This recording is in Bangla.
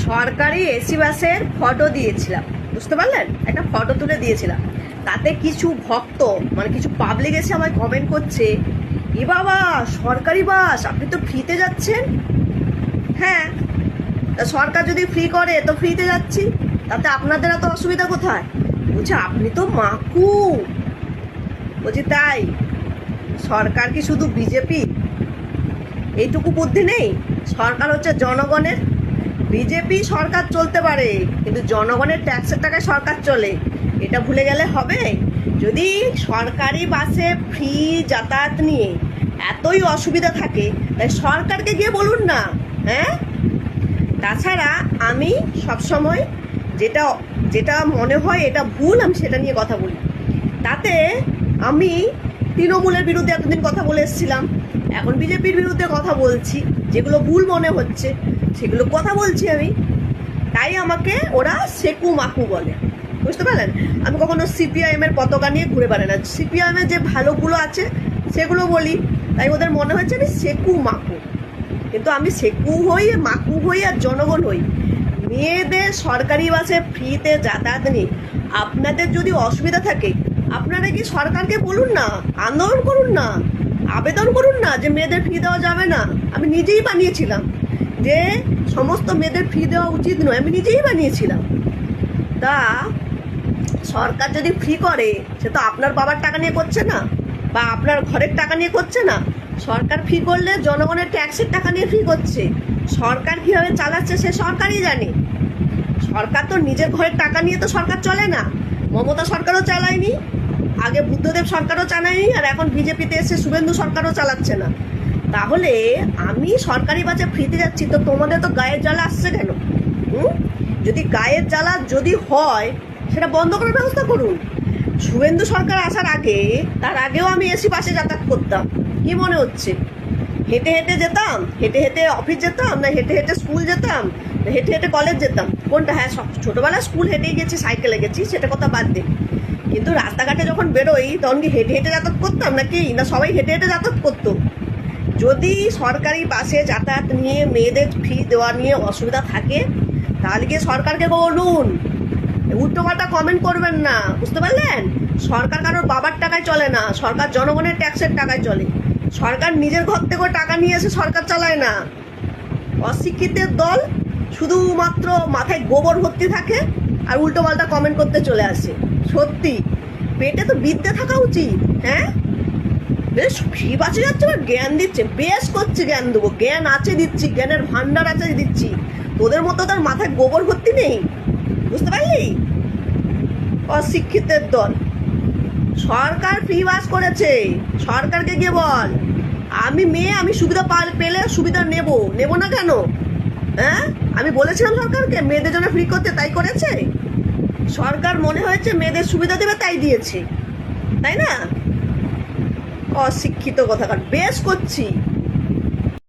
সরকারি এসি বাসের ফটো দিয়েছিলাম, বুঝতে পারলেন? একটা ফটো তুলে দিয়েছিলাম। তাতে কিছু ভক্ত মানে কিছু পাবলিক এসে আমায় কমেন্ট করছে, এ বাবা সরকারি বাস, আপনি তো ফ্রিতে যাচ্ছেন। হ্যাঁ, তা সরকার যদি ফ্রি করে তো ফ্রিতে যাচ্ছি, তাতে আপনাদের এত অসুবিধা কোথায়? বলছে আপনি তো মাকু। বলছি তাই? সরকার কি শুধু বিজেপি? এইটুকু বুদ্ধি নেই? সরকার হচ্ছে জনগণের। বিজেপি সরকার চলতে পারে, কিন্তু জনগণের ট্যাক্সের টাকায় সরকার চলে, এটা ভুলে গেলে হবে? যদি সরকারি বাসে ফ্রি যাতায়াত নিয়ে এতই অসুবিধা থাকে, তাই সরকারকে গিয়ে বলুন না। হ্যাঁ, তাছাড়া আমি সবসময় যেটা যেটা মনে হয় এটা ভুল, আমি সেটা নিয়ে কথা বলি। তাতে আমি তৃণমূলের বিরুদ্ধে এতদিন কথা বলে এসেছিলাম, এখন বিজেপির বিরুদ্ধে কথা বলছি। যেগুলো ভুল মনে হচ্ছে সেগুলো কথা বলছি আমি। তাই আমাকে ওরা সেকু মাকু বলে, বুঝতে পারলেন? আমি কখনো সিপিআইএম এর পতাকা নিয়ে ঘুরে বেড়াই না। সিপিআইএম এর যে ভালোগুলো আছে সেগুলো বলি, তাই ওদের মনে হচ্ছে আমি সেকু মাকু। কিন্তু আমি সেকু হই, মাকু হই আর জনগণ হই। মেয়েদের সরকারি বাসে ফ্রিতে যাতায়াত নেই। আপনাদের যদি অসুবিধা থাকে, আপনারা কি সরকারকে বলুন না, আন্দোলন করুন না, আবেদন করুন না যে মেয়েদের ফি দেওয়া যাবে না। আমি নিজেই বানিয়েছিলাম যে সমস্ত মেয়েদের ফি দেওয়া উচিত নয়, আমি নিজেই বানিয়েছিলাম। তা সরকার যদি ফ্রি করে, সে তো আপনার বাবার টাকা নিয়ে করছে না, বা আপনার ঘরের টাকা নিয়ে করছে না। সরকার ফ্রি করলে জনগণের ট্যাক্সের টাকা নিয়ে ফ্রি করছে। সরকার কিভাবে চালাচ্ছে সে সরকারই জানে। সরকার তো নিজের ঘরের টাকা নিয়ে তো সরকার চলে না। মমতা সরকারও চালায়নি, আগে বুদ্ধদেব সরকারও চালায়নি, আর এখন বিজেপিতে এসে শুভেন্দু সরকারও চালাচ্ছে না। তাহলে আমি সরকারি বাসে ফ্রিতে যাচ্ছি, তো তোমাদের তো গায়ের জ্বালা আসছে কেন? যদি গায়ের জ্বালা যদি হয়, সেটা বন্ধ করার ব্যবস্থা করুন। শুভেন্দু সরকার আসার আগে, তার আগেও আমি এসি বাসে যাতায়াত করতাম। কি মনে হচ্ছে? হেঁটে হেঁটে যেতাম, হেঁটে হেঁটে অফিস যেতাম, না হেঁটে হেঁটে স্কুল যেতাম, না হেঁটে হেঁটে কলেজ যেতাম? কোনটা? হ্যাঁ, ছোটবেলায় স্কুল হেঁটেই গেছি, সাইকেলে গেছি, সেটা কথা বাদ দিই। কিন্তু রাস্তাঘাটে যখন বেরোই তখন কি হেঁটে হেঁটে যাতায়াত করতাম নাকি? না সবাই হেঁটে হেঁটে যাতায়াত করতো? যদি সরকারি বাসে যাতায়াত নিয়ে মেয়েদের ফি দেওয়া নিয়ে অসুবিধা থাকে, তাহলে গিয়ে সরকারকে বলুন। উল্টোপাল্টা কমেন্ট করবেন না, বুঝতে পারলেন? সরকার কারোর বাবার টাকায় চলে না, সরকার জনগণের ট্যাক্সের টাকায় চলে। সরকার নিজের ঘর থেকে টাকা নিয়ে এসে সরকার চালায় না। অশিক্ষিতের দল শুধুমাত্র মাথায় গোবর ভর্তি থাকে আর উল্টোপাল্টা কমেন্ট করতে চলে আসে। সত্যি পেটে তো বিদ্যে থাকা উচিত। হ্যাঁ, বেশ ফ্রি বাঁচে যাচ্ছে, জ্ঞান দিচ্ছে, বেশ করছে জ্ঞান দেবো, জ্ঞান আছে দিচ্ছি, জ্ঞানের ভান্ডার আছে দিচ্ছি। তোদের মতো তার মাথায় গোবর ভর্তি নেই, বুঝতে পারলি? অশিক্ষিতের দল। সরকার ফ্রি বাস করেছে, সরকারকে গিয়ে বল। আমি মেয়ে, আমি সুবিধা পেলে সুবিধা নেব না কেন? হ্যাঁ, আমি বলেছিলাম সরকারকে মেয়েদের জন্য ফ্রি করতে, তাই করেছে। সরকার মনে হয়েছে মেয়েদের সুবিধা দেবে তাই দিয়েছে, তাই না? অশিক্ষিত কথাকার, বেশ করছি।